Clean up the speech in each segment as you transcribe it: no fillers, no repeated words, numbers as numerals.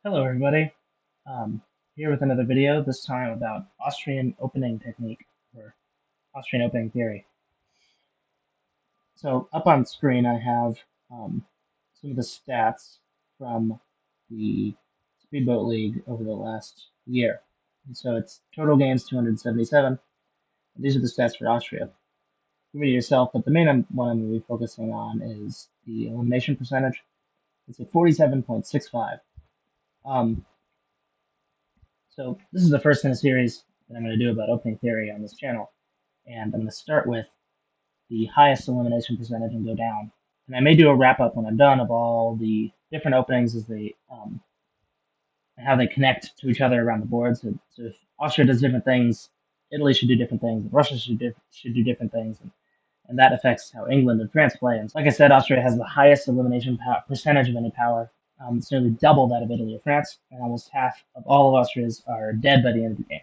Hello everybody, here with another video, this time about Austrian opening technique, or Austrian opening theory. So up on screen I have some of the stats from the speedboat league over the last year. And so it's total games 277, and these are the stats for Austria. You read it yourself, but the main one I'm going to be focusing on is the elimination percentage. It's at 47.65. Um, So this is the first in a series that I'm going to do about opening theory on this channel, and I'm going to start with the highest elimination percentage and go down. And I may do a wrap up when I'm done of all the different openings as they and how they connect to each other around the board. So if Austria does different things, Italy should do different things, Russia should do different things, and that affects how England and France play. And like I said, Austria has the highest elimination percentage of any power. It's nearly double that of Italy or France, and almost half of all of Austria's are dead by the end of the game.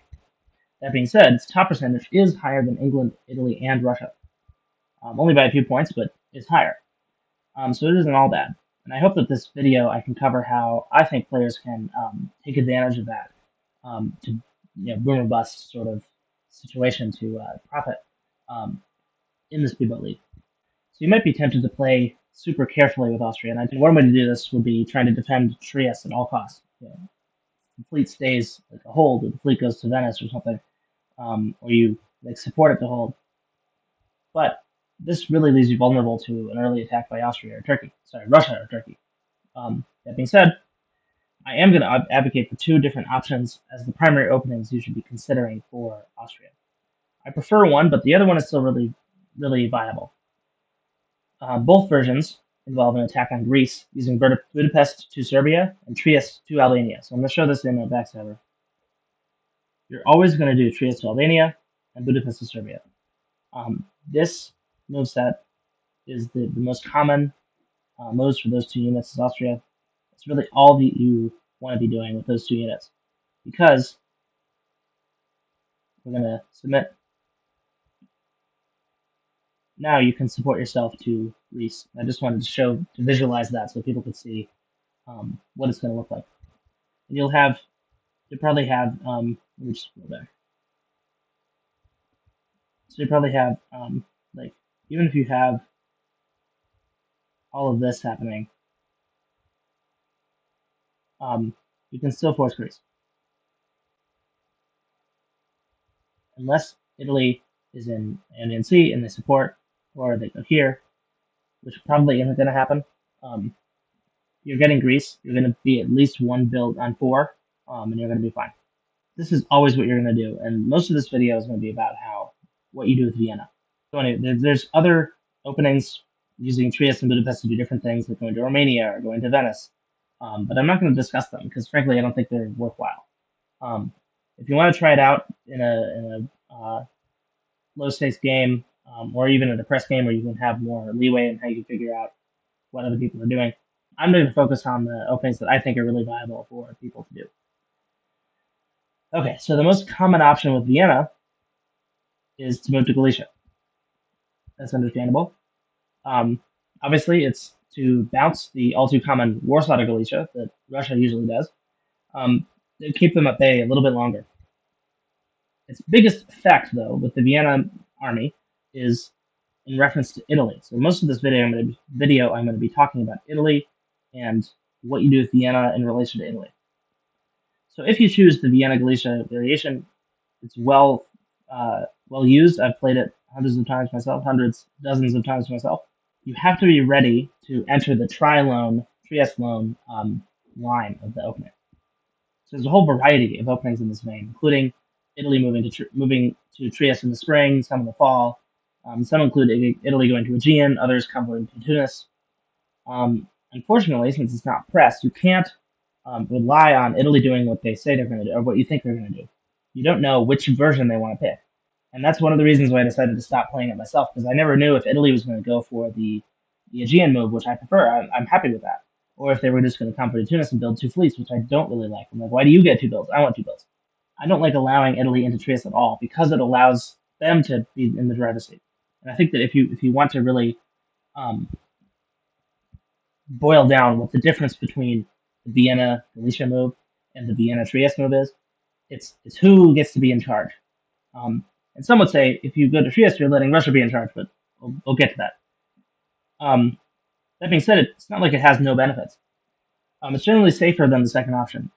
That being said, its top percentage is higher than England, Italy, and Russia. Only by a few points, but it's higher. So it isn't all bad. And I hope that this video I can cover how I think players can take advantage of that to boom or bust sort of situation to profit in the speedboat league. So you might be tempted to play super carefully with Austria, and I think one way to do this would be trying to defend Trieste at all costs. The fleet stays like a hold, or the fleet goes to Venice or something, or you like support it to hold. But this really leaves you vulnerable to an early attack by Austria or Turkey. Sorry, Russia or Turkey. That being said, I am going to advocate for two different options as the primary openings you should be considering for Austria. I prefer one, but the other one is still really viable. Both versions involve an attack on Greece using Budapest to Serbia and Trieste to Albania. So I'm going to show this in a backstabber. You're always going to do Trieste to Albania and Budapest to Serbia. This moveset is the most common moves for those two units is Austria. It's really all that you want to be doing with those two units, because we're going to submit. Now you can support yourself to Greece. I just wanted to visualize that so people could see what it's going to look like. And you'll probably have, let me just go back. So you probably have, like, even if you have all of this happening, you can still force Greece. Unless Italy is in Ionian Sea and they support, or they go here, which probably isn't going to happen. You're getting Greece. You're going to be at least one build on 4, and you're going to be fine. This is always what you're going to do, and most of this video is going to be about what you do with Vienna. So anyway, there's other openings using Trieste and Budapest to do different things, like going to Romania or going to Venice, but I'm not going to discuss them because, frankly, I don't think they're worthwhile. If you want to try it out in a low-stakes game, or even a depressed game where you can have more leeway in how you figure out what other people are doing, I'm going to focus on the openings that I think are really viable for people to do. Okay, so the most common option with Vienna is to move to Galicia. That's understandable. Obviously, it's to bounce the all-too-common Warsaw to Galicia that Russia usually does, to keep them at bay a little bit longer. Its biggest effect, though, with the Vienna army is in reference to Italy. So most of this video, I'm going to be talking about Italy and what you do with Vienna in relation to Italy. So if you choose the Vienna-Galicia variation, it's well used. I've played it hundreds of times myself, dozens of times myself. You have to be ready to enter the Trieste loan line of the opening. So there's a whole variety of openings in this vein, including Italy moving to Trieste in the spring, some in the fall. Some include Italy going to Aegean, others going to Tunis. Unfortunately, since it's not pressed, you can't rely on Italy doing what they say they're going to do, or what you think they're going to do. You don't know which version they want to pick. And that's one of the reasons why I decided to stop playing it myself, because I never knew if Italy was going to go for the Aegean move, which I prefer. I'm happy with that. Or if they were just going to come for Tunis and build 2 fleets, which I don't really like. I'm like, why do you get 2 builds? I want 2 builds. I don't like allowing Italy into Trieste at all, because it allows them to be in the driver's seat. And I think that if you want to really boil down what the difference between the Vienna-Galicia move and the Vienna-Trieste move is. It's who gets to be in charge. And some would say if you go to Trieste, you're letting Russia be in charge, but we'll get to that. That being said, it's not like it has no benefits. It's generally safer than the second option.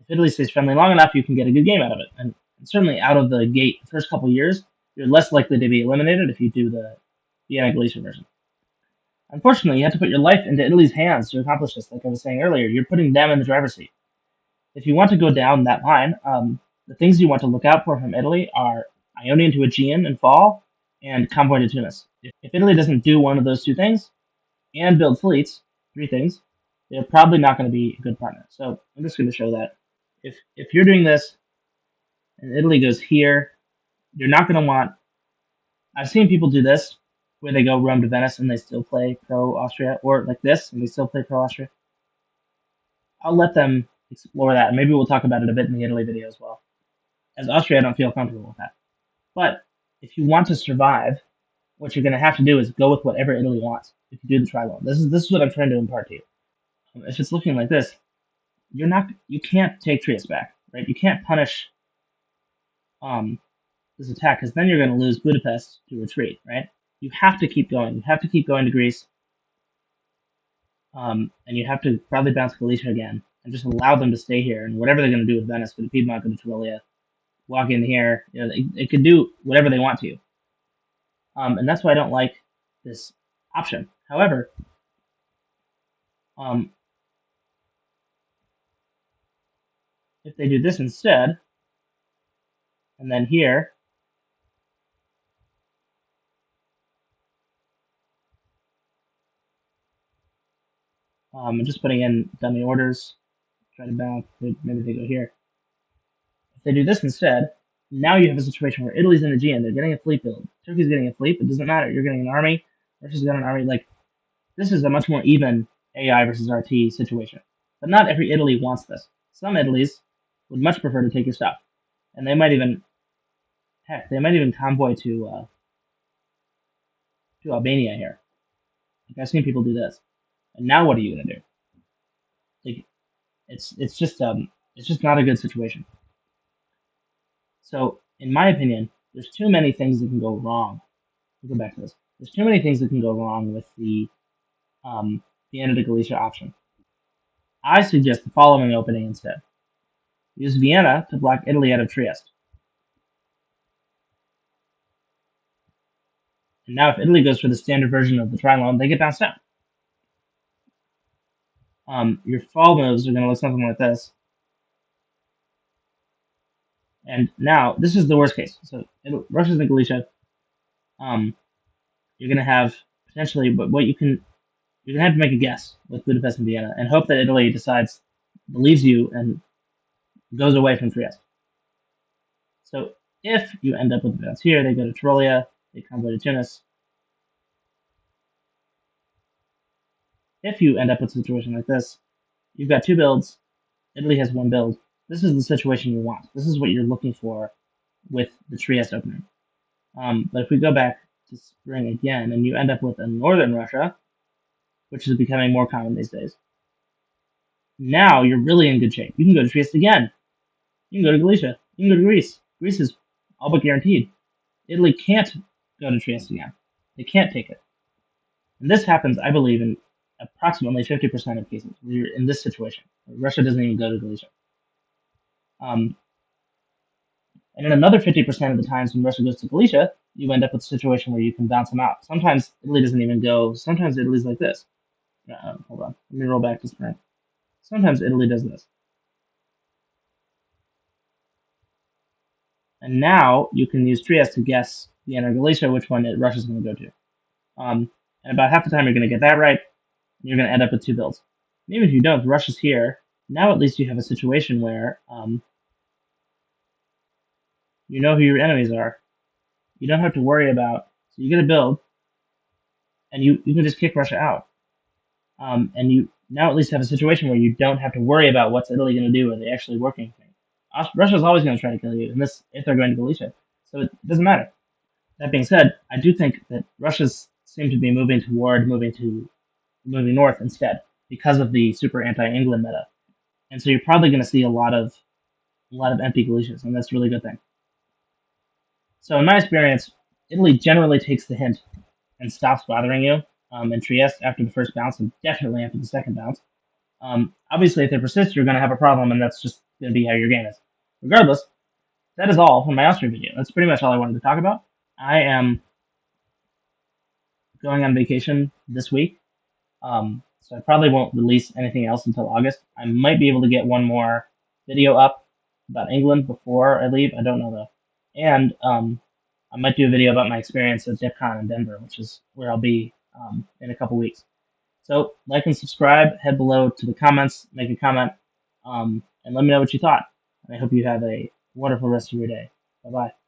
If Italy stays friendly long enough, you can get a good game out of it. And certainly out of the gate, the first couple years, you're less likely to be eliminated if you do the Vienna-Galicia version. Unfortunately, you have to put your life into Italy's hands to accomplish this. Like I was saying earlier, you're putting them in the driver's seat. If you want to go down that line, the things you want to look out for from Italy are Ionian to Aegean and fall, and convoy to Tunis. If Italy doesn't do one of those two things, and build fleets, three things, they're probably not going to be a good partner. So I'm just going to show that. If you're doing this, and Italy goes here, you're not going to want... I've seen people do this, where they go Rome to Venice and they still play pro-Austria, or like this, and they still play pro-Austria. I'll let them explore that, and maybe we'll talk about it a bit in the Italy video as well. As Austria, I don't feel comfortable with that. But if you want to survive, what you're going to have to do is go with whatever Italy wants. If you do the trilogue, this is what I'm trying to impart to you. If it's looking like this, you can't take Trieste back, right? You can't punish this attack because then you're going to lose Budapest to retreat, right? You have to keep going. You have to keep going to Greece, and you have to probably bounce Galicia again and just allow them to stay here. And whatever they're going to do with Venice, with the Piedmont, with the Turelia, walk in here, they could do whatever they want to you. And that's why I don't like this option. However, if they do this instead, and then here, I'm just putting in dummy orders, try to bounce, maybe they go here. If they do this instead, now you have a situation where Italy's in the Aegean, they're getting a fleet build. Turkey's getting a fleet, but it doesn't matter. You're getting an army, Russia's got an army. Like, this is a much more even AI versus RT situation. But not every Italy wants this. Some Italys would much prefer to take your stuff. And they might even, heck, they might even convoy to Albania here. Like, I've seen people do this. And now what are you gonna do? Like, it's just not a good situation. So, in my opinion, there's too many things that can go wrong. We'll go back to this. There's too many things that can go wrong with the Vienna to Galicia option. I suggest the following opening instead. Use Vienna to block Italy out of Trieste. And now if Italy goes for the standard version of the trilogue, they get bounced out. Your fall moves are going to look something like this. And now, this is the worst case. So, Russia's in Galicia. You're going to have potentially, but what you're going to have to make a guess with Budapest and Vienna and hope that Italy believes you, and goes away from Trieste. So, if you end up with events here, they go to Turelia, they convoy to Tunis. If you end up with a situation like this, you've got two builds, Italy has one build. This is the situation you want. This is what you're looking for with the Trieste opening. But if we go back to spring again, and you end up with a northern Russia, which is becoming more common these days, now you're really in good shape. You can go to Trieste again. You can go to Galicia. You can go to Greece. Greece is all but guaranteed. Italy can't go to Trieste again. They can't take it. And this happens, I believe, in approximately 50% of cases where you're in this situation. Russia doesn't even go to Galicia. And in another 50% of the times when Russia goes to Galicia, you end up with a situation where you can bounce them out. Sometimes Italy doesn't even go. Sometimes Italy's like this. Hold on. Let me roll back to spring. Sometimes Italy does this. And now you can use Trieste to guess Vienna or Galicia, which one Russia's going to go to. And about half the time you're going to get that right, and you're going to end up with two builds. And even if you don't, Russia's here. Now at least you have a situation where you know who your enemies are. You don't have to worry about... So you get a build, and you can just kick Russia out. And you now at least have a situation where you don't have to worry about what's Italy going to do. Are they actually working? Russia's always going to try to kill you, if they're going to Galicia. So it doesn't matter. That being said, I do think that Russia's seem to be moving north instead because of the super anti-England meta. and so you're probably going to see a lot of empty Galicias, and that's a really good thing. So in my experience, Italy generally takes the hint and stops bothering you in Trieste after the first bounce, and definitely after the second bounce. Obviously, if they persist, you're going to have a problem, and that's just going to be how your game is. Regardless, that is all for my Austria video. That's pretty much all I wanted to talk about. I am going on vacation this week, so I probably won't release anything else until August. I might be able to get one more video up about England before I leave. I don't know though. And I might do a video about my experience at DEFCON in Denver, which is where I'll be in a couple weeks. So like and subscribe. Head below to the comments, make a comment, and let me know what you thought. And I hope you have a wonderful rest of your day. Bye bye.